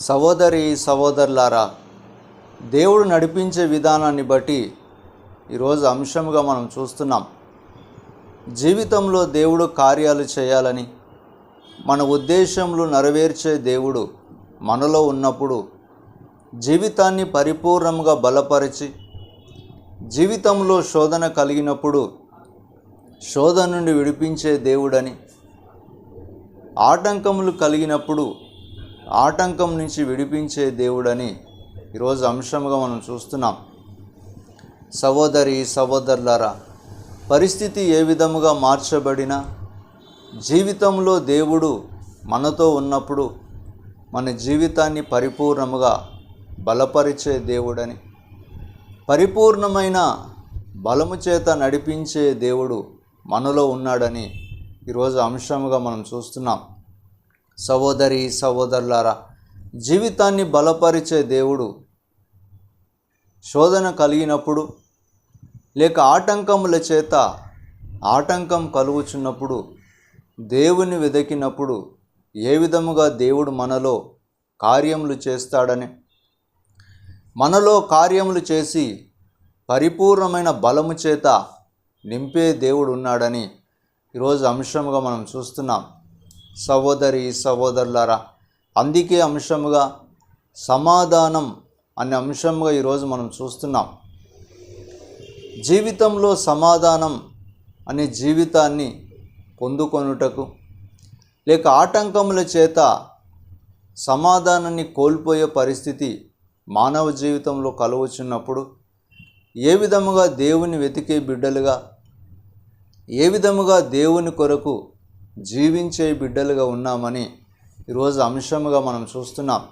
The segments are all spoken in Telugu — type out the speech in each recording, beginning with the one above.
సహోదరి సహోదరులారా, దేవుడు నడిపించే విధానాన్ని బట్టి ఈరోజు అంశంగా మనం చూస్తున్నాం. జీవితంలో దేవుడు కార్యాలు చేయాలని మన ఉద్దేశంలో నెరవేర్చే దేవుడు మనలో ఉన్నప్పుడు జీవితాన్ని పరిపూర్ణంగా బలపరిచి, జీవితంలో శోధన కలిగినప్పుడు శోధన నుండి విడిపించే దేవుడని, ఆటంకములు కలిగినప్పుడు ఆటంకం నుంచి విడిపించే దేవుడని ఈరోజు అంశంగా మనం చూస్తున్నాం. సహోదరి సహోదరులారా, పరిస్థితి ఏ విధముగా మార్చబడినా జీవితంలో దేవుడు మనతో ఉన్నప్పుడు మన జీవితాన్ని పరిపూర్ణముగా బలపరిచే దేవుడని, పరిపూర్ణమైన బలము చేత నడిపించే దేవుడు మనలో ఉన్నాడని ఈరోజు అంశంగా మనం చూస్తున్నాం. సహోదరి సహోదరులారా, జీవితాన్ని బలపరిచే దేవుడు శోధన కలిగినప్పుడు లేక ఆటంకముల చేత ఆటంకం కలుగుచున్నప్పుడు దేవుని వెతికినప్పుడు ఏ విధముగా దేవుడు మనలో కార్యములు చేస్తాడని, మనలో కార్యములు చేసి పరిపూర్ణమైన బలము చేత నింపే దేవుడు ఉన్నాడని ఈరోజు అంశముగా మనం చూస్తున్నాం. సహోదరి సహోదరులారా, అందుకే అంశముగా సమాధానం అనే అంశంగా ఈరోజు మనం చూస్తున్నాం. జీవితంలో సమాధానం అనే జీవితాన్ని పొందుకొనుటకు లేక ఆటంకముల చేత సమాధానాన్ని కోల్పోయే పరిస్థితి మానవ జీవితంలో కలుగుచున్నప్పుడు ఏ విధముగా దేవుని వెతికే బిడ్డలుగా, ఏ విధముగా దేవుని కొరకు జీవించే బిడ్డలుగా ఉన్నామని ఈరోజు అంశముగా మనం చూస్తున్నాం.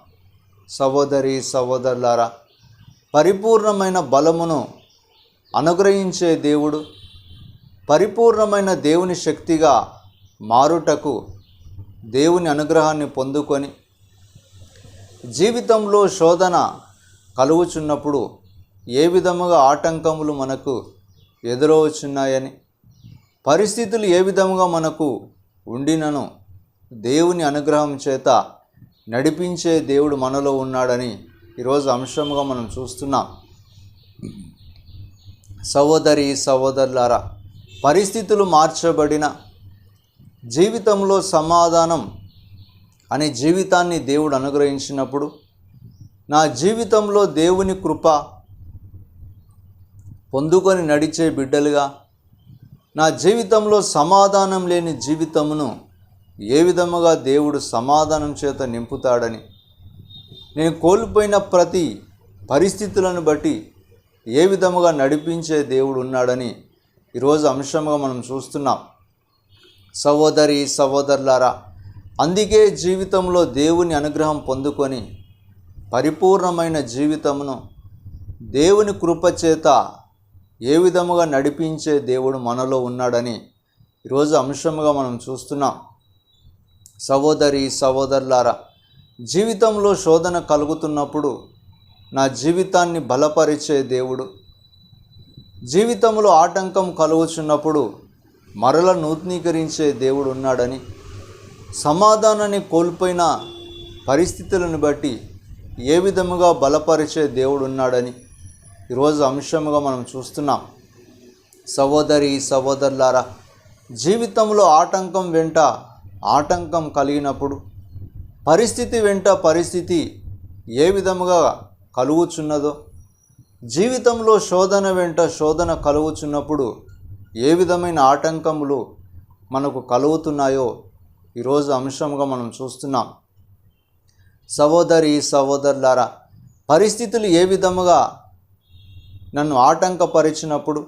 సహోదరి సహోదరులారా, పరిపూర్ణమైన బలమును అనుగ్రహించే దేవుడు, పరిపూర్ణమైన దేవుని శక్తిగా మారుటకు దేవుని అనుగ్రహాన్ని పొందుకొని జీవితంలో శోధన కలుగుచున్నప్పుడు ఏ విధముగా ఆటంకములు మనకు ఎదురవుచున్నాయని, పరిస్థితులు ఏ విధముగా మనకు ఉండినను దేవుని అనుగ్రహం చేత నడిపించే దేవుడు మనలో ఉన్నాడని ఈరోజు అంశముగా మనం చూస్తున్నాం. సహోదరి సహోదరులారా, పరిస్థితులు మార్చబడిన జీవితంలో సమాధానం అనే జీవితాన్ని దేవుడు అనుగ్రహించినప్పుడు, నా జీవితంలో దేవుని కృప పొందుకొని నడిచే బిడ్డలుగా, నా జీవితంలో సమాధానం లేని జీవితమును ఏ విధముగా దేవుడు సమాధానం చేత నింపుతాడని, నేను కోల్పోయిన ప్రతి పరిస్థితులను బట్టి ఏ విధముగా నడిపించే దేవుడు ఉన్నాడని ఈరోజు అంశంగా మనం చూస్తున్నాం. సహోదరి సహోదరులారా, అందుకే జీవితంలో దేవుని అనుగ్రహం పొందుకొని పరిపూర్ణమైన జీవితమును దేవుని కృప చేత ఏ విధముగా నడిపించే దేవుడు మనలో ఉన్నాడని ఈరోజు అంశముగా మనం చూస్తున్నాం. సహోదరి సహోదరులారా, జీవితంలో శోధన కలుగుతున్నప్పుడు నా జీవితాన్ని బలపరిచే దేవుడు, జీవితంలో ఆటంకం కలుగుచున్నప్పుడు మరల నూతనీకరించే దేవుడు ఉన్నాడని, సమాధానాన్ని కోల్పోయిన పరిస్థితులను బట్టి ఏ విధముగా బలపరిచే దేవుడు ఉన్నాడని ఈరోజు అంశముగా మనం చూస్తున్నాం. సహోదరి సహోదరులారా, జీవితంలో ఆటంకం వెంట ఆటంకం కలిగినప్పుడు, పరిస్థితి వెంట పరిస్థితి ఏ విధముగా కలుగుచున్నదో, జీవితంలో శోధన వెంట శోధన కలుగుచున్నప్పుడు ఏ విధమైన ఆటంకములు మనకు కలుగుతున్నాయో ఈరోజు అంశంగా మనం చూస్తున్నాం. సహోదరి సహోదరులారా, పరిస్థితులు ఏ విధముగా నన్ను ఆటంకపరిచినప్పుడు,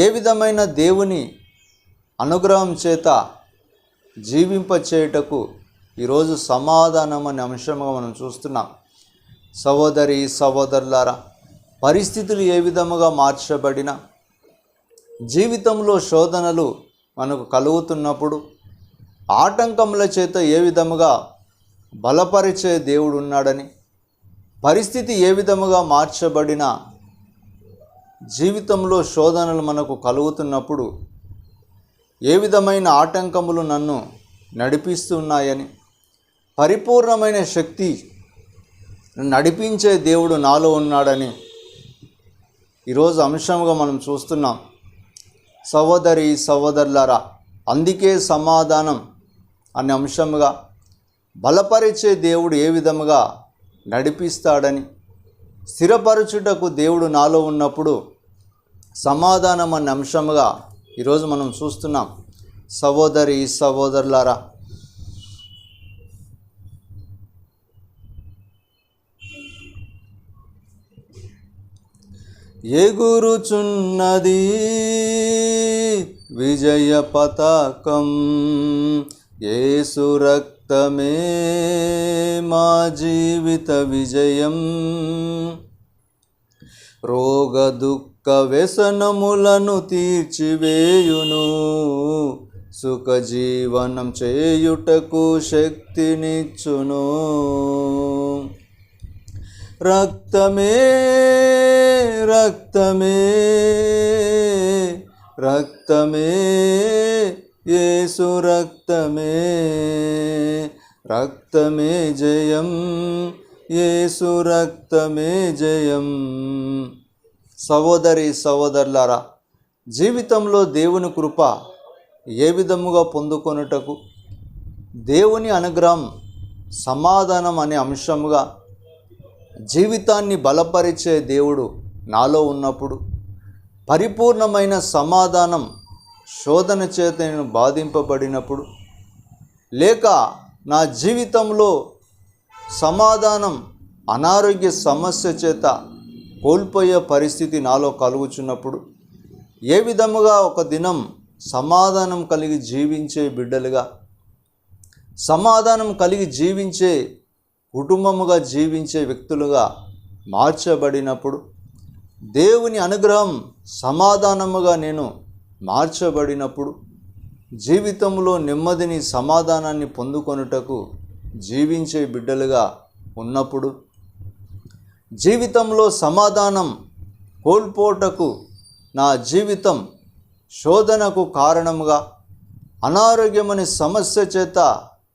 ఏ విధమైన దేవుని అనుగ్రహం చేత జీవింపచేయుటకు ఈరోజు సమాధానం అనే అంశంగా మనం చూస్తున్నాం. సహోదరి సహోదరులారా, పరిస్థితులు ఏ విధముగా మార్చబడినా, జీవితంలో శోధనలు మనకు కలుగుతున్నప్పుడు, ఆటంకముల చేత ఏ విధముగా బలపరిచే దేవుడు ఉన్నాడని, పరిస్థితి ఏ విధముగా మార్చబడినా, జీవితంలో శోధనలు మనకు కలుగుతున్నప్పుడు ఏ విధమైన ఆటంకములు నన్ను నడిపిస్తున్నాయని, పరిపూర్ణమైన శక్తి నడిపించే దేవుడు నాలో ఉన్నాడని ఈరోజు అంశంగా మనం చూస్తున్నాం. సహోదరి సహోదరులారా, అందుకే సమాధానం అనే అంశంగా బలపరిచే దేవుడు ఏ విధముగా నడిపిస్తాడని, స్థిరపరచుటకు దేవుడు నాలో ఉన్నప్పుడు సమాధానం అనే అంశముగా ఈరోజు మనం చూస్తున్నాం. సహోదరి సహోదరులారా, ఎగురుచున్నది విజయ పతాకం, యేసు రక్తమే మా జీవిత విజయం. రోగ దుఃఖ వ్యసనములను తీర్చివేయును, సుఖ జీవనం చేయుటకు శక్తినిచ్చును. రక్తమే రక్తమే రక్తమే యేసు రక్తమే, రక్తమే జయం, యేసు రక్తమే జయం. సహోదరి సహోదరులారా, జీవితంలో దేవుని కృప ఏ విధముగా పొందుకొనుటకు, దేవుని అనుగ్రహం సమాధానం అనే అంశముగా జీవితాన్ని బలపరిచే దేవుడు నాలో ఉన్నప్పుడు పరిపూర్ణమైన సమాధానం శోధన చేత నేను బాధింపబడినప్పుడు, లేక నా జీవితంలో సమాధానం అనారోగ్య సమస్య చేత కోల్పోయే పరిస్థితి నాలో కలుగుచున్నప్పుడు, ఏ విధముగా ఒక దినం సమాధానం కలిగి జీవించే బిడ్డలుగా, సమాధానం కలిగి జీవించే కుటుంబముగా జీవించే వ్యక్తులుగా మార్చబడినప్పుడు, దేవుని అనుగ్రహం సమాధానముగా నేను మార్చబడినప్పుడు, జీవితంలో నెమ్మదిని సమాధానాన్ని పొందుకొనుటకు జీవించే బిడ్డలుగా ఉన్నప్పుడు, జీవితంలో సమాధానం కోల్పోటకు నా జీవితం శోధనకు కారణముగా, అనారోగ్యమనే సమస్య చేత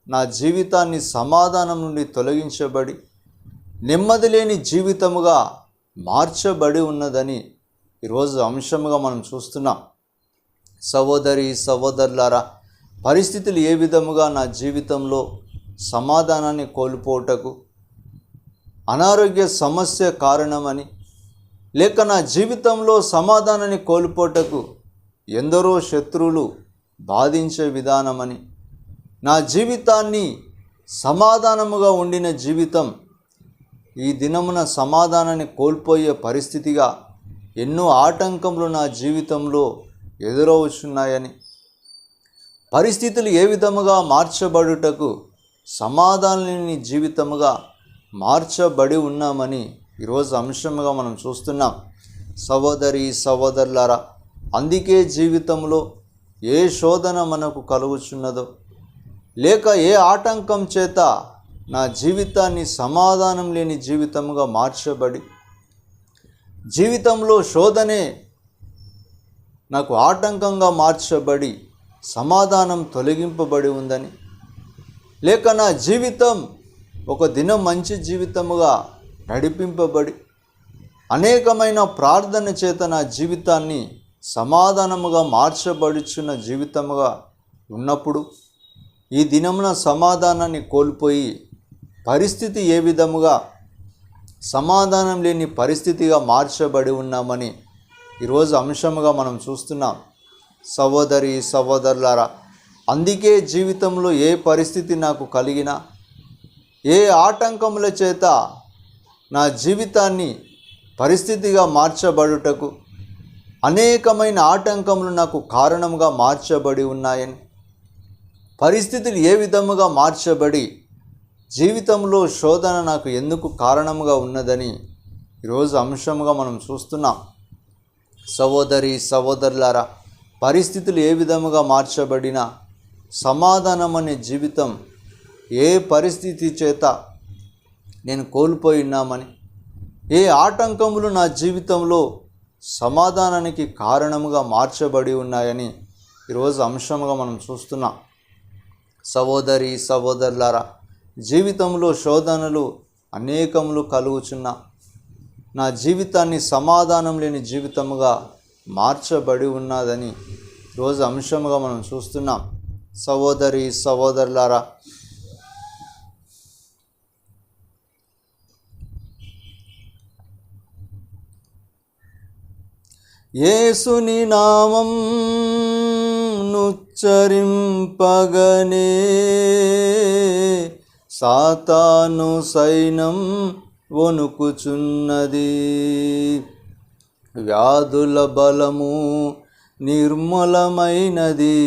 నా జీవితాన్ని సమాధానం నుండి తొలగించబడి నెమ్మది లేని జీవితముగా మార్చబడి ఉన్నదని ఈరోజు అంశముగా మనం చూస్తున్నాం. సహోదరి సహోదరులారా, పరిస్థితులు ఏ విధముగా నా జీవితంలో సమాధానాన్ని కోల్పోటకు, అనారోగ్య సమస్య కారణమని, లేక నా జీవితంలో సమాధానాన్ని కోల్పోటకు ఎందరో శత్రువులు బాధించే విధానమని, నా జీవితాన్ని సమాధానముగా ఉండిన జీవితం ఈ దినమున సమాధానాన్ని కోల్పోయే పరిస్థితిగా ఎన్నో ఆటంకములు నా జీవితంలో ఎదురవుచున్నాయని, పరిస్థితులు ఏ విధముగా మార్చబడుటకు సమాధానం లేని జీవితముగా మార్చబడి ఉన్నామని ఈరోజు అంశముగా మనం చూస్తున్నాం. సహోదరి సహోదరులారా, అందుకే జీవితంలో ఏ శోధన మనకు కలుగుచున్నదో, లేక ఏ ఆటంకం చేత నా జీవితాన్ని సమాధానం లేని జీవితముగా మార్చబడి, జీవితంలో శోధనే నాకు ఆటంకంగా మార్చబడి సమాధానం తొలగింపబడి ఉందని, లేక నా జీవితం ఒక దినం మంచి జీవితముగా నడిపింపబడి అనేకమైన ప్రార్థన చేత నా జీవితాన్ని సమాధానముగా మార్చబడుచున్న జీవితముగా ఉన్నప్పుడు, ఈ దినమున సమాధానాన్ని కోల్పోయి పరిస్థితి ఏ విధముగా సమాధానం లేని పరిస్థితిగా మార్చబడి ఉన్నామని ఈరోజు అంశముగా మనం చూస్తున్నాం. సహోదరి సహోదరులారా, అందుకే జీవితంలో ఏ పరిస్థితి నాకు కలిగినా, ఏ ఆటంకముల చేత నా జీవితాన్ని పరిస్థితిగా మార్చబడుటకు అనేకమైన ఆటంకములు నాకు కారణంగా మార్చబడి ఉన్నాయని, పరిస్థితులు ఏ విధముగా మార్చబడి జీవితంలో శోధన నాకు ఎందుకు కారణముగా ఉన్నదని ఈరోజు అంశముగా మనం చూస్తున్నాం. సహోదరి సహోదరులారా, పరిస్థితులు ఏ విధముగా మార్చబడినా సమాధానం అనే జీవితం ఏ పరిస్థితి చేత నేను కోల్పోయినామని, ఏ ఆటంకములు నా జీవితంలో సమాధానానికి కారణముగా మార్చబడి ఉన్నాయని ఈరోజు అంశముగా మనం చూస్తున్నాం. సహోదరి సహోదరులారా, జీవితంలో శోధనలు అనేకములు కలుగుచున్న నా జీవితాన్ని సమాధానం లేని జీవితముగా మార్చబడి ఉన్నదని రోజు అంశముగా మనం చూస్తున్నాం. సహోదరి సహోదరులారా, యేసుని నామం నుచ్చరింపగనే సాతాను సైన్యం వణుకుచున్నది. వ్యాధుల బలము నిర్మూలమైనది,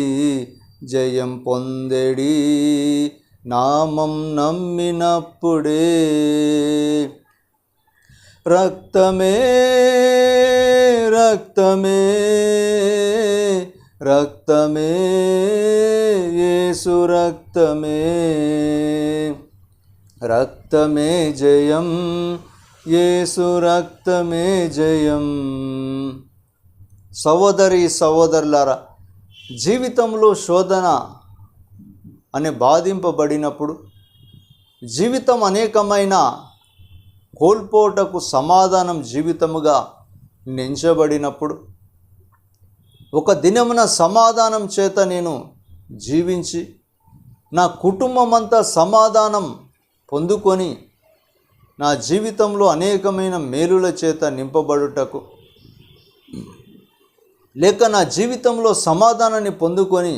జయం పొందెడి నామం నమ్మినప్పుడే. రక్తమే రక్తమే రక్తమే యేసు రక్తమే, రక్తమే జయం, యేసు రక్తమే జయం. సహోదరి సహోదరులారా, జీవితంలో శోధన అనే బాధింపబడినప్పుడు, జీవితం అనేకమైన కోల్పోటకు సమాధానం జీవితముగా నించబడినప్పుడు, ఒక దినమున సమాధానం చేత నేను జీవించి నా కుటుంబం అంతా సమాధానం పొందుకొని నా జీవితంలో అనేకమైన మేలుల చేత నింపబడుటకు, లేక నా జీవితంలో సమాధానాన్ని పొందుకొని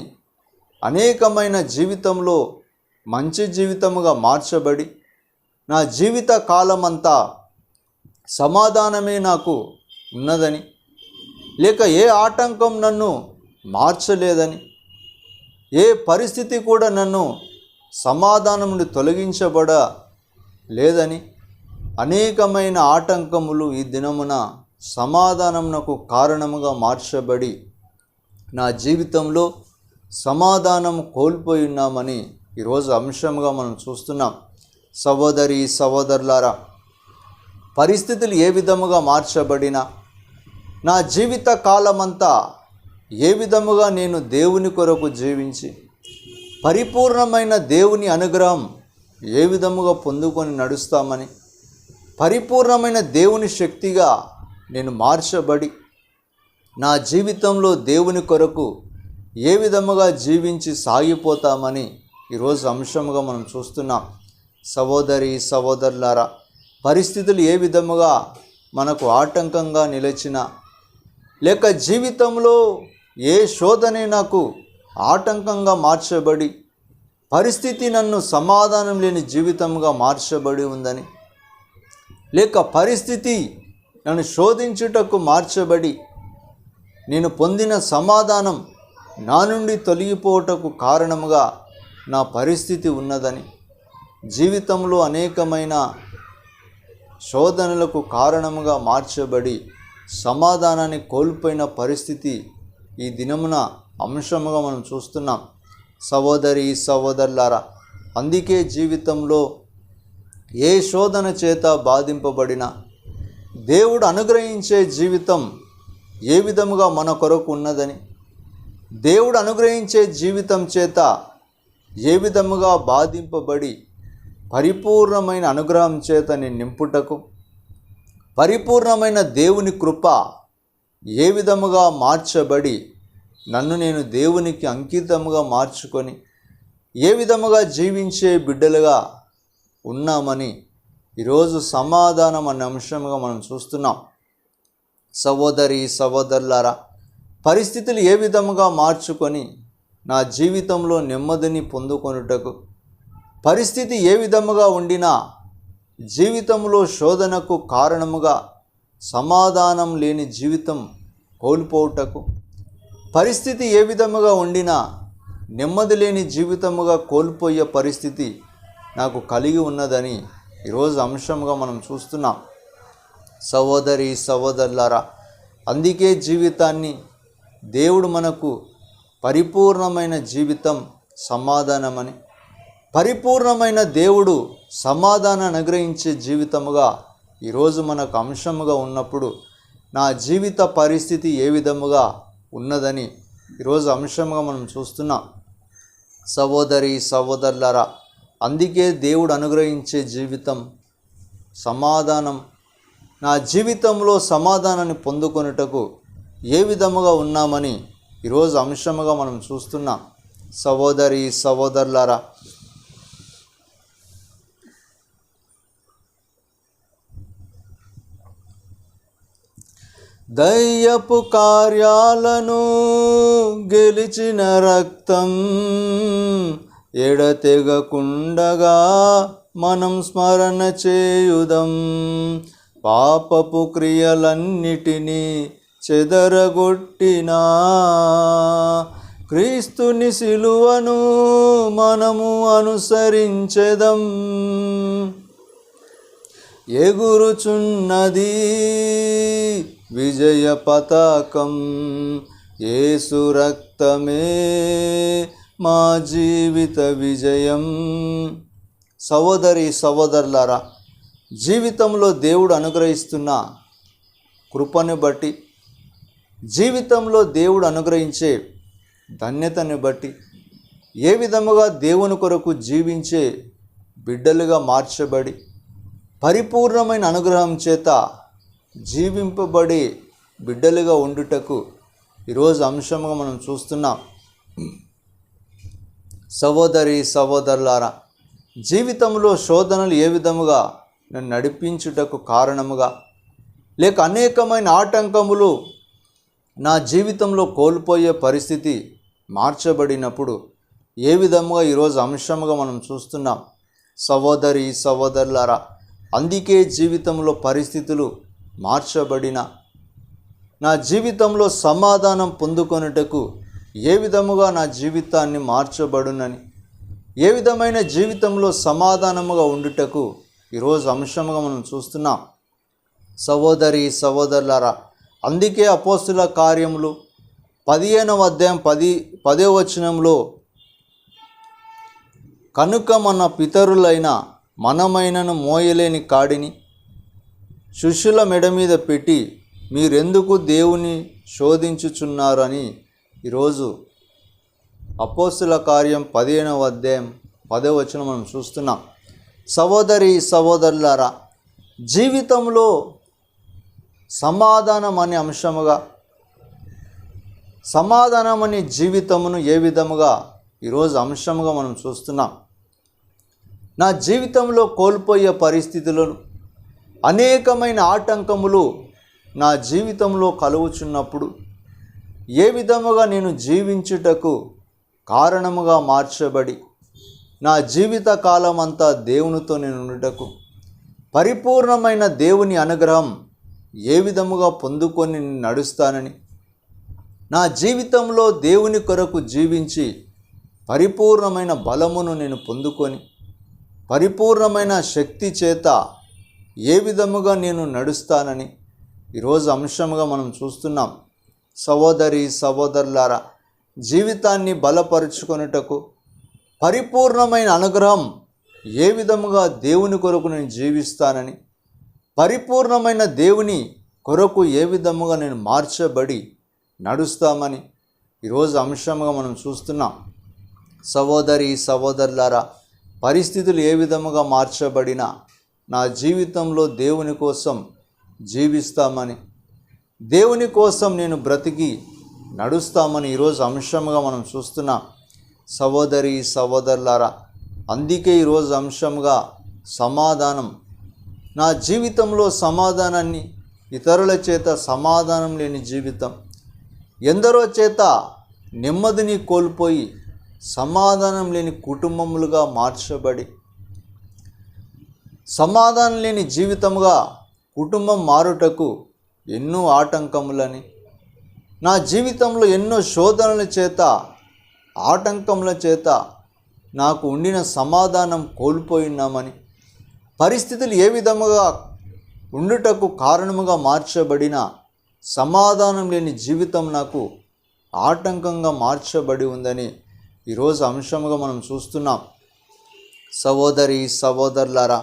అనేకమైన జీవితంలో మంచి జీవితముగా మార్చబడి నా జీవిత కాలమంతా సమాధానమే నాకు ఉన్నదని, లేక ఏ ఆటంకం నన్ను మార్చలేదని, ఏ పరిస్థితి కూడా నన్ను సమాధానం నుండి తొలగించబడ లేదని, అనేకమైన ఆటంకములు ఈ దినమున సమాధానమునకు కారణముగా మార్చబడి నా జీవితంలో సమాధానం కోల్పోయి ఉన్నామని ఈరోజు అంశంగా మనం చూస్తున్నాం. సహోదరి సహోదరులారా, పరిస్థితులు ఏ విధముగా మార్చబడినా, నా జీవిత కాలమంతా ఏ విధముగా నేను దేవుని కొరకు జీవించి పరిపూర్ణమైన దేవుని అనుగ్రహం ఏ విధముగా పొందుకొని నడుస్తామని, పరిపూర్ణమైన దేవుని శక్తిగా నేను మార్చబడి నా జీవితంలో దేవుని కొరకు ఏ విధముగా జీవించి సాగిపోతామని ఈరోజు అంశముగా మనం చూస్తున్నాం. సహోదరి సహోదరులారా, పరిస్థితులు ఏ విధముగా మనకు ఆటంకంగా నిలిచినా, లేక జీవితంలో ఏ శోధనే నాకు ఆటంకంగా మార్చబడి పరిస్థితి నన్ను సమాధానం లేని జీవితంగా మార్చబడి ఉందని, లేక పరిస్థితి నన్ను శోధించుటకు మార్చబడి నేను పొందిన సమాధానం నా నుండి తొలగిపోవటకు కారణముగా నా పరిస్థితి ఉన్నదని, జీవితంలో అనేకమైన శోధనలకు కారణముగా మార్చబడి సమాధానాన్ని కోల్పోయిన పరిస్థితి ఈ దినమున అంశముగా మనం చూస్తున్నాం. సహోదరి సహోదరులారా, అందుకే జీవితంలో ఏ శోధన చేత బాధింపబడినా దేవుడు అనుగ్రహించే జీవితం ఏ విధముగా మన కొరకు ఉన్నదని, దేవుడు అనుగ్రహించే జీవితం చేత ఏ విధముగా బాధింపబడి పరిపూర్ణమైన అనుగ్రహం చేత నేను నింపుటకు, పరిపూర్ణమైన దేవుని కృప ఏ విధముగా మార్చబడి నన్ను నేను దేవునికి అంకితముగా మార్చుకొని ఏ విధముగా జీవించే బిడ్డలుగా ఉన్నామని ఈరోజు సమాధానం అనే అంశంగా మనం చూస్తున్నాం. సహోదరి సహోదరులారా, పరిస్థితులు ఏ విధముగా మార్చుకొని నా జీవితంలో నెమ్మదిని పొందుకొనుటకు, పరిస్థితి ఏ విధముగా ఉండినా జీవితంలో శోధనకు కారణముగా సమాధానం లేని జీవితం కోల్పోవుటకు, పరిస్థితి ఏ విధముగా ఉండినా నెమ్మది లేని జీవితముగా కోల్పోయే పరిస్థితి నాకు కలిగి ఉన్నదని ఈరోజు అంశంగా మనం చూస్తున్నాం. సహోదరి సహోదరులారా, అందుకే జీవితాన్ని దేవుడు మనకు పరిపూర్ణమైన జీవితం సమాధానమని, పరిపూర్ణమైన దేవుడు సమాధానం అనుగ్రహించే జీవితముగా ఈరోజు మనకు అంశముగా ఉన్నప్పుడు నా జీవిత పరిస్థితి ఏ విధముగా ఉన్నదని ఈరోజు అంశంగా మనం చూస్తున్నాం. సహోదరి సహోదరులారా, అందుకే దేవుడు అనుగ్రహించే జీవితం సమాధానం, నా జీవితంలో సమాధానాన్ని పొందుకొనుటకు ఏ విధముగా ఉన్నామని ఈరోజు అంశముగా మనం చూస్తున్నాం. సహోదరి సహోదరులారా, దయ్యపు కార్యాలను గెలిచిన రక్తం ఎడతెగకుండగా మనం స్మరణ చేయుదం. పాపపు క్రియలన్నిటినీ చెదరగొట్టినా క్రీస్తుని సిలువను మనము అనుసరించెదం. ఎగురుచున్నది విజయ పతాకం, యేసు రక్తమే మా జీవిత విజయం. సహోదరి సహోదరులారా, జీవితంలో దేవుడు అనుగ్రహిస్తున్న కృపను బట్టి, జీవితంలో దేవుడు అనుగ్రహించే ధన్యతని బట్టి, ఏ విధముగా దేవుని కొరకు జీవించే బిడ్డలుగా మార్చబడి పరిపూర్ణమైన అనుగ్రహం చేత జీవింపబడి బిడ్డలుగా ఉండుటకు ఈరోజు అంశంగా మనం చూస్తున్నాం. సహోదరి సహోదరులారా, జీవితంలో శోధనలు ఏ విధముగా నన్ను నడిపించుటకు కారణముగా, లేక అనేకమైన ఆటంకములు నా జీవితంలో కోల్పోయే పరిస్థితి మార్చబడినప్పుడు ఏ విధముగా ఈరోజు అంశముగా మనం చూస్తున్నాం. సహోదరి సహోదరులారా, అందుకే జీవితంలో పరిస్థితులు మార్చబడిన నా జీవితంలో సమాధానం పొందుకొనుటకు ఏ విధముగా నా జీవితాన్ని మార్చబడునని, ఏ విధమైన జీవితంలో సమాధానముగా ఉండుటకు ఈరోజు అంశముగా మనం చూస్తున్నాం. సహోదరి సహోదరులారా, అందుకే అపోస్తుల కార్యములు 15వ అధ్యాయం 10వ వచనంలో, కనుక మన పితరులైన మనమైనను మోయలేని కాడిని శిష్యుల మెడ మీద పెట్టి మీరెందుకు దేవుని శోధించుచున్నారు అని ఈరోజు అపోస్తుల కార్యం 15వ అధ్యాయం 10వ వచనం మనం చూస్తున్నాం. సహోదరి సహోదరులారా, జీవితంలో సమాధానం అనే అంశముగా, సమాధానం అనే జీవితమును ఏ విధముగా ఈరోజు అంశముగా మనం చూస్తున్నాం. నా జీవితంలో కోల్పోయే పరిస్థితులను, అనేకమైన ఆటంకములు నా జీవితంలో కలుగుచున్నప్పుడు ఏ విధముగా నేను జీవించుటకు కారణముగా మార్చబడి నా జీవిత కాలం అంతా దేవునితో నేను ఉండుటకు, పరిపూర్ణమైన దేవుని అనుగ్రహం ఏ విధముగా పొందుకొని నడుస్తానని, నా జీవితంలో దేవుని కొరకు జీవించి పరిపూర్ణమైన బలమును నేను పొందుకొని పరిపూర్ణమైన శక్తి చేత ఏ విధముగా నేను నడుస్తానని ఈరోజు అంశముగా మనం చూస్తున్నాం. సహోదరి సహోదరులారా, జీవితాన్ని బలపరుచుకొనుటకు, పరిపూర్ణమైన అనుగ్రహం ఏ విధముగా దేవుని కొరకు నేను జీవిస్తానని, పరిపూర్ణమైన దేవుని కొరకు ఏ విధముగా నేను మార్చబడి నడుస్తామని ఈరోజు అంశముగా మనం చూస్తున్నాం. సహోదరి సహోదరులారా, పరిస్థితులు ఏ విధముగా మార్చబడినా నా జీవితంలో దేవుని కోసం జీవిస్తామని, దేవుని కోసం నేను బ్రతికి నడుస్తామని ఈరోజు అంశముగా మనం చూస్తున్నాం. సహోదరి సహోదరులారా, అందుకే ఈరోజు అంశంగా సమాధానం, నా జీవితంలో సమాధానాన్ని, ఇతరుల చేత సమాధానం లేని జీవితం, ఎందరో చేత నెమ్మదిని కోల్పోయి సమాధానం లేని కుటుంబములుగా మార్చబడి, సమాధానం లేని జీవితముగా కుటుంబం మారుటకు ఎన్నో ఆటంకములని, నా జీవితంలో ఎన్నో శోధనల చేత, ఆటంకముల చేత నాకు ఉండిన సమాధానం కోల్పోయినామని, పరిస్థితులు ఏ విధముగా ఉండుటకు కారణముగా మార్చబడిన సమాధానం లేని జీవితం నాకు ఆటంకంగా మార్చబడి ఉందని ఈరోజు అంశముగా మనం చూస్తున్నాం. సహోదరి సహోదరులారా,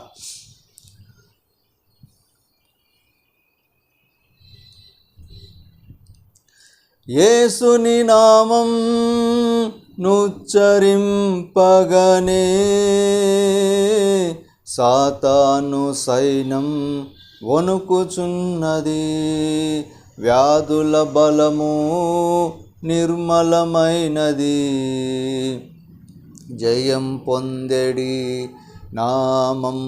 యేసుని నామం నుచ్చరింపగనే సాతాను సైన్యం వణుకుచున్నది, వ్యాధుల బలము నిర్మలమైనది. జయం పొందెడి నామం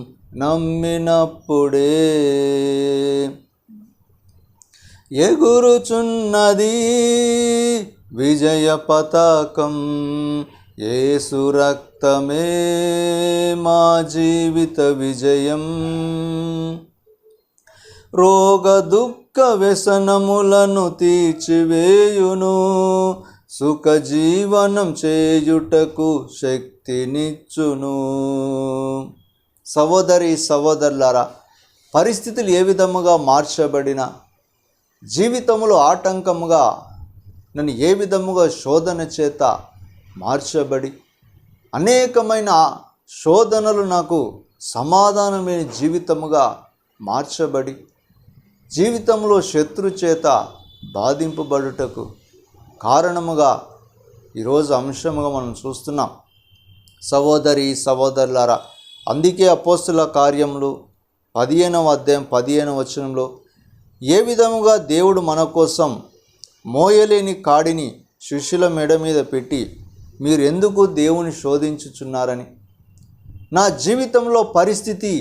నమ్మినప్పుడే, ఎగురుచున్నది విజయ పతాకం. యేసు రక్తమే మా జీవిత విజయం. రోగ దుఃఖ వ్యసనములను తీర్చివేయును, సుఖ జీవనం చేయుటకు శక్తినిచ్చును. సహోదరి సహోదరులారా, పరిస్థితులు ఏ విధముగా మార్చబడినా, జీవితంలో ఆటంకముగా నన్ను ఏ విధముగా శోధన చేత మార్చబడి, అనేకమైన శోధనలు నాకు సమాధానం లేని జీవితముగా మార్చబడి, జీవితంలో శత్రు చేత బాధింపబడుటకు కారణముగా ఈరోజు అంశముగా మనం చూస్తున్నాం. సహోదరి సహోదరులారా, అందుకే అపోస్తుల కార్యములు 15వ అధ్యాయం 15వ వచనంలో ఏ విధముగా దేవుడు మన కోసం మోయలేని కాడిని శిష్యుల మెడ మీద పెట్టి మీరు ఎందుకు దేవుని శోధించుచున్నారని, నా జీవితంలో పరిస్థితి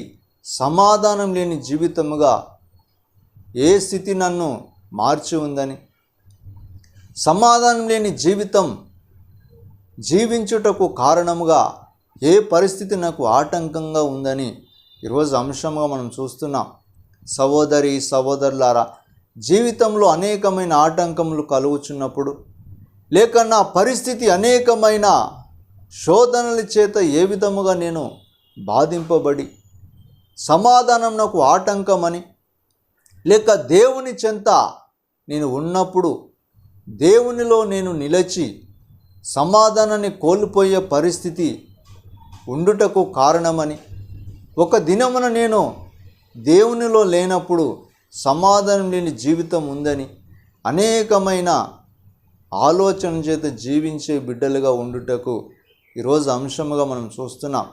సమాధానం లేని జీవితముగా ఏ స్థితి నన్ను మార్చి ఉందని, సమాధానం లేని జీవితం జీవించుటకు కారణముగా ఏ పరిస్థితి నాకు ఆటంకంగా ఉందని ఈరోజు అంశంగా మనం చూస్తున్నాం. సహోదరి సహోదరులారా, జీవితంలో అనేకమైన ఆటంకములు కలుగుచున్నప్పుడు, లేక నా పరిస్థితి అనేకమైన శోధనల చేత ఏ విధముగా నేను బాధింపబడి సమాధానం నాకు ఆటంకమని, లేక దేవుని చెంత నేను ఉన్నప్పుడు దేవునిలో నేను నిలిచి సమాధానాన్ని కోల్పోయే పరిస్థితి ఉండుటకు కారణమని, ఒక దినమున నేను దేవునిలో లేనప్పుడు సమాధానం లేని జీవితం ఉందని, అనేకమైన ఆలోచన చేత జీవించే బిడ్డలుగా ఉండుటకు ఈరోజు అంశముగా మనం చూస్తున్నాం.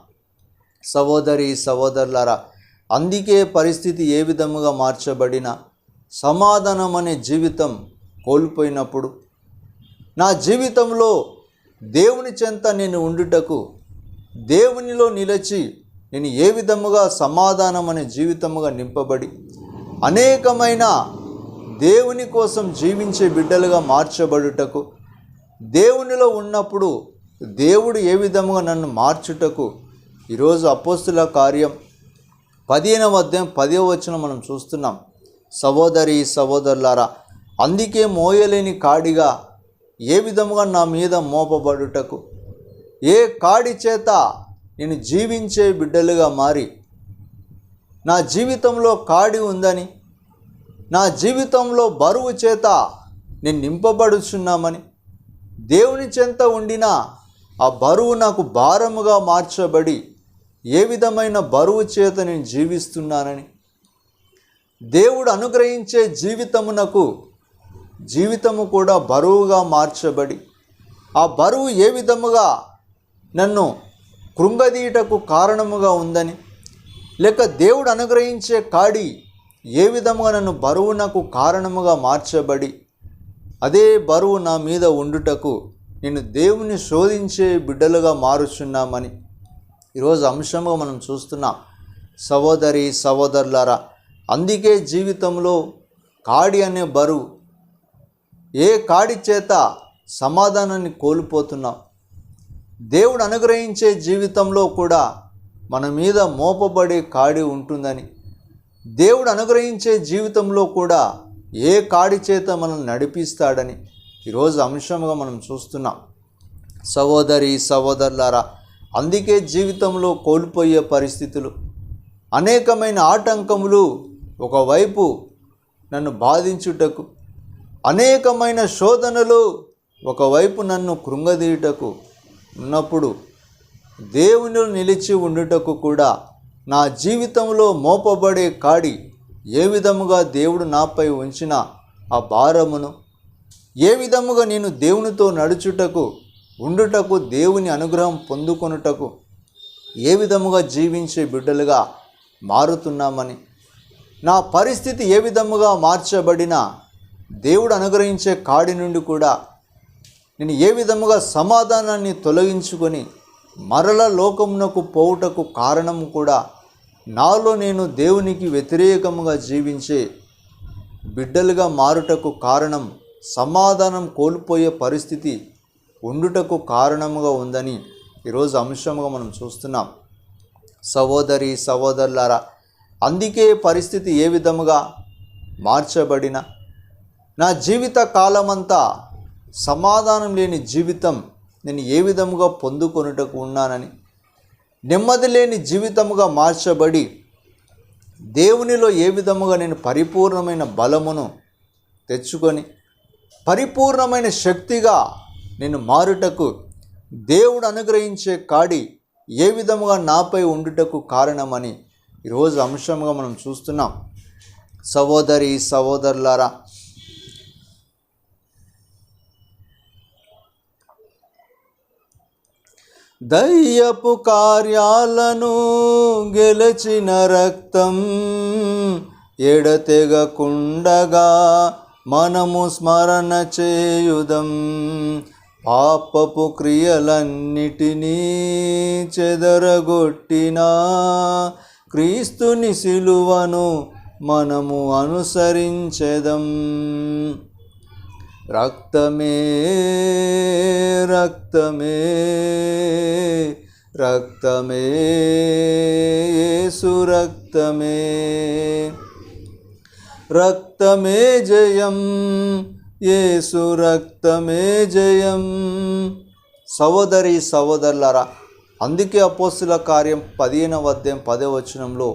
సహోదరి సహోదరులారా, అందుకే పరిస్థితి ఏ విధముగా మార్చబడినా సమాధానం అనే జీవితం కోల్పోయినప్పుడు, నా జీవితంలో దేవుని చెంత నేను ఉండుటకు, దేవునిలో నిలిచి నేను ఏ విధముగా సమాధానం అనే జీవితముగా నింపబడి అనేకమైన దేవుని కోసం జీవించే బిడ్డలుగా మార్చబడుటకు, దేవునిలో ఉన్నప్పుడు దేవుడు ఏ విధముగా నన్ను మార్చుటకు ఈరోజు అపోస్తుల కార్యం 15వ అధ్యాయం 10వ వచనం మనం చూస్తున్నాం. సహోదరి సహోదరులారా, అందుకే మోయలేని కాడిగా ఏ విధముగా నా మీద మోపబడుటకు, ఏ కాడి చేత నేను జీవించే బిడ్డలుగా మారి, నా జీవితంలో కాడి ఉందని, నా జీవితంలో బరువు చేత నేను నింపబడుచున్నామని, దేవుని చెంత ఉండిన ఆ బరువు నాకు భారముగా మార్చబడి ఏ విధమైన బరువు చేత నేను జీవిస్తున్నానని, దేవుడు అనుగ్రహించే జీవితము కూడా బరువుగా మార్చబడి, ఆ బరువు ఏ విధముగా నన్ను కృంగదీయటకు కారణముగా ఉందని, లేక దేవుడు అనుగ్రహించే కాడి ఏ విధముగా నన్ను బరువునకు కారణముగా మార్చబడి, అదే బరువు నా మీద ఉండుటకు నేను దేవుని శోధించే బిడ్డలుగా మారుచున్నామని ఈరోజు అంశంగా మనం చూస్తున్నాం. సహోదరి సహోదరులారా, అందుకే జీవితంలో కాడి అనే బరువు, ఏ కాడి చేత సమాధానాన్ని కోల్పోతున్నాం, దేవుడు అనుగ్రహించే జీవితంలో కూడా మన మీద మోపబడే కాడి ఉంటుందని, దేవుడు అనుగ్రహించే జీవితంలో కూడా ఏ కాడి చేత మనం నడిపిస్తాడని ఈరోజు అంశంగా మనం చూస్తున్నాం. సహోదరి సహోదరులారా, అందుకే జీవితంలో కోల్పోయే పరిస్థితులు, అనేకమైన ఆటంకములు ఒకవైపు నన్ను బాధించుటకు, అనేకమైన శోధనలు ఒకవైపు నన్ను కృంగదీయుటకు ఉన్నప్పుడు, దేవునిలో నిలిచి ఉండుటకు కూడా నా జీవితంలో మోపబడే కాడి ఏ విధముగా దేవుడు నాపై ఉంచిన ఆ భారమును, ఏ విధముగా నేను దేవునితో నడుచుటకు ఉండుటకు, దేవుని అనుగ్రహం పొందుకొనుటకు ఏ విధముగా జీవించే బిడ్డలుగా మారుతున్నామని, నా పరిస్థితి ఏ విధముగా మార్చబడినా దేవుడు అనుగ్రహించే కాడి నుండి కూడా నేను ఏ విధముగా సమాధానాన్ని తొలగించుకొని మరల లోకమునకు పోవుటకు కారణం కూడా నాలో నేను దేవునికి వ్యతిరేకముగా జీవించే బిడ్డలుగా మారుటకు కారణం సమాధానం కోల్పోయే పరిస్థితి ఉండుటకు కారణముగా ఉందని ఈరోజు అంశముగా మనం చూస్తున్నాం. సహోదరి సహోదరులారా, అందుకే పరిస్థితి ఏ విధముగా మార్చబడిన నా జీవిత కాలమంతా సమాధానం లేని జీవితం నేను ఏ విధముగా పొందుకొనుటకు ఉన్నానని, నెమ్మది లేని జీవితముగా మార్చబడి దేవునిలో ఏ విధముగా నేను పరిపూర్ణమైన బలమును తెచ్చుకొని పరిపూర్ణమైన శక్తిగా నేను మారుటకు దేవుడు అనుగ్రహించే కాడి ఏ విధముగా నాపై ఉండుటకు కారణమని ఈరోజు అంశంగా మనం చూస్తున్నాం. సహోదరి సహోదరులారా, దయ్యపు కార్యాలను గెలచిన రక్తం ఎడతెగకుండగా మనము స్మరణ చేయుదం. పాపపు క్రియలన్నిటినీ చెదరగొట్టిన క్రీస్తుని సిలువను మనము అనుసరించెదం. రక్తమే రక్తమే రక్తమే యేసు రక్తమే, రక్తమే జయం, యేసు రక్తమే జయం. సహోదరి సహోదరులారా, అందుకే అపోస్తుల కార్యం 15వ అధ్యాయం 10వ వచనంలో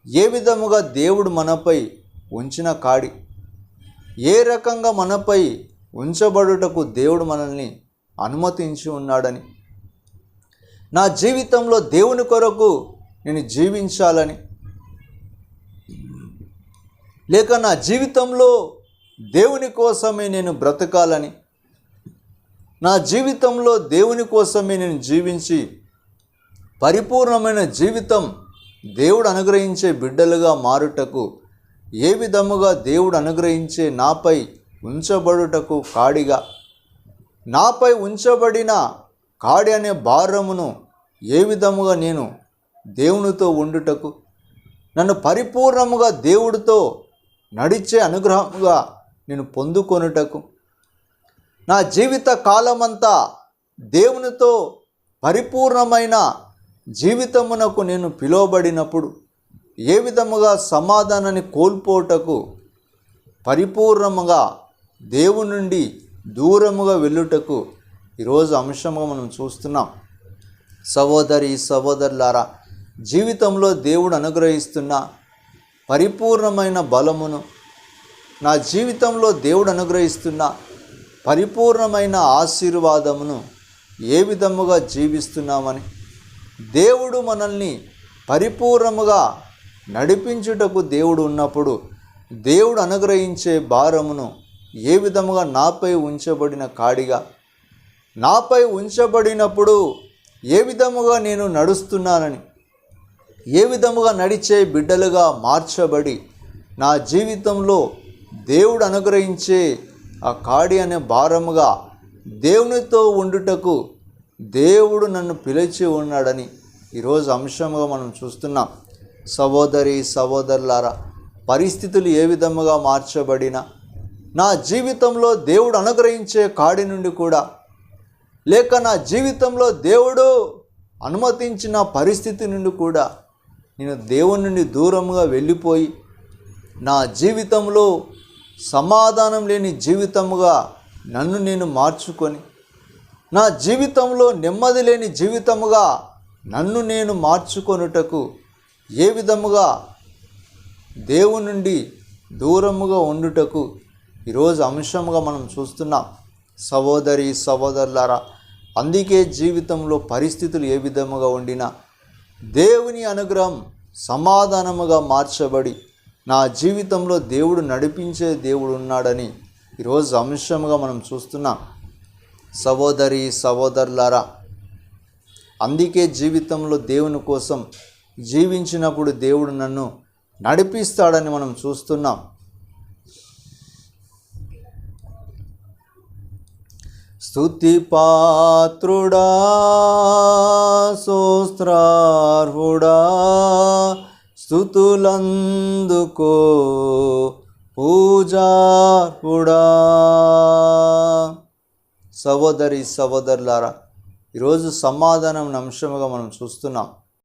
ఏ విధముగా దేవుడు మనపై ఉంచిన కాడి, ఏ రకంగా మనపై ఉంచబడుటకు దేవుడు మనల్ని అనుమతించి ఉన్నాడని, నా జీవితంలో దేవుని కొరకు నేను జీవించాలని, లేక నా జీవితంలో దేవుని కోసమే నేను బ్రతకాలని, నా జీవితంలో దేవుని కోసమే నేను జీవించి పరిపూర్ణమైన జీవితం దేవుడు అనుగ్రహించే బిడ్డలుగా మారుటకు ఏ విధముగా దేవుడు అనుగ్రహించే నాపై ఉంచబడుటకు కాడిగా, నాపై ఉంచబడిన కాడి అనే భారమును ఏ విధముగా నేను దేవునితో ఉండుటకు, నన్ను పరిపూర్ణముగా దేవుడితో నడిచే అనుగ్రహముగా నేను పొందుకొనుటకు, నా జీవిత కాలమంతా దేవునితో పరిపూర్ణమైన జీవితమునకు నేను పిలువబడినప్పుడు ఏ విధముగా సమాధానాన్ని కోల్పోటకు, పరిపూర్ణముగా దేవుని నుండి దూరముగా వెళ్ళుటకు ఈరోజు అంశముగా మనం చూస్తున్నాం. సహోదరి సహోదరులారా, జీవితంలో దేవుడు అనుగ్రహిస్తున్న పరిపూర్ణమైన బలమును, నా జీవితంలో దేవుడు అనుగ్రహిస్తున్న పరిపూర్ణమైన ఆశీర్వాదమును ఏ విధముగా జీవిస్తున్నామని, దేవుడు మనల్ని పరిపూర్ణముగా నడిపించుటకు దేవుడు ఉన్నప్పుడు దేవుడు అనుగ్రహించే భారమును ఏ విధముగా నాపై ఉంచబడిన కాడిగా, నాపై ఉంచబడినప్పుడు ఏ విధముగా నేను నడుస్తున్నానని, ఏ విధముగా నడిచే బిడ్డలుగా మార్చబడి నా జీవితంలో దేవుడు అనుగ్రహించే ఆ కాడి అనే భారముగా దేవునితో ఉండుటకు దేవుడు నన్ను పిలిచి ఉన్నాడని ఈరోజు అంశముగా మనం చూస్తున్నాం. సహోదరి సహోదరులారా, పరిస్థితులు ఏ విధముగా మార్చబడినా నా జీవితంలో దేవుడు అనుగ్రహించే కాడి నుండి కూడా, లేక నా జీవితంలో దేవుడు అనుమతించిన పరిస్థితి నుండి కూడా నేను దేవుని నుండి దూరంగా వెళ్ళిపోయి నా జీవితంలో సమాధానం లేని జీవితముగా నన్ను నేను మార్చుకొని, నా జీవితంలో నెమ్మది లేని జీవితముగా నన్ను నేను మార్చుకొనుటకు ఏ విధముగా దేవుని నుండి దూరముగా ఉండుటకు ఈరోజు అంశముగా మనం చూస్తున్నాం. సహోదరి సహోదరులారా, అందుకే జీవితంలో పరిస్థితులు ఏ విధముగా ఉండినా దేవుని అనుగ్రహం సమాధానముగా మార్చబడి నా జీవితంలో దేవుడు నడిపించే దేవుడు ఉన్నాడని ఈరోజు అంశముగా మనం చూస్తున్నాం. సహోదరి సహోదరులారా, అందుకే జీవితంలో దేవుని కోసం జీవించినప్పుడు దేవుడు నన్ను నడిపిస్తాడని మనం చూస్తున్నాం. స్తుతి పాత్రుడా, స్తోత్రార్హుడా, స్తుతులందుకో పూజార్హుడా. సహోదరి సహోదరులారా, ఈరోజు సమాధానం అంశముగా మనం చూస్తున్నాం.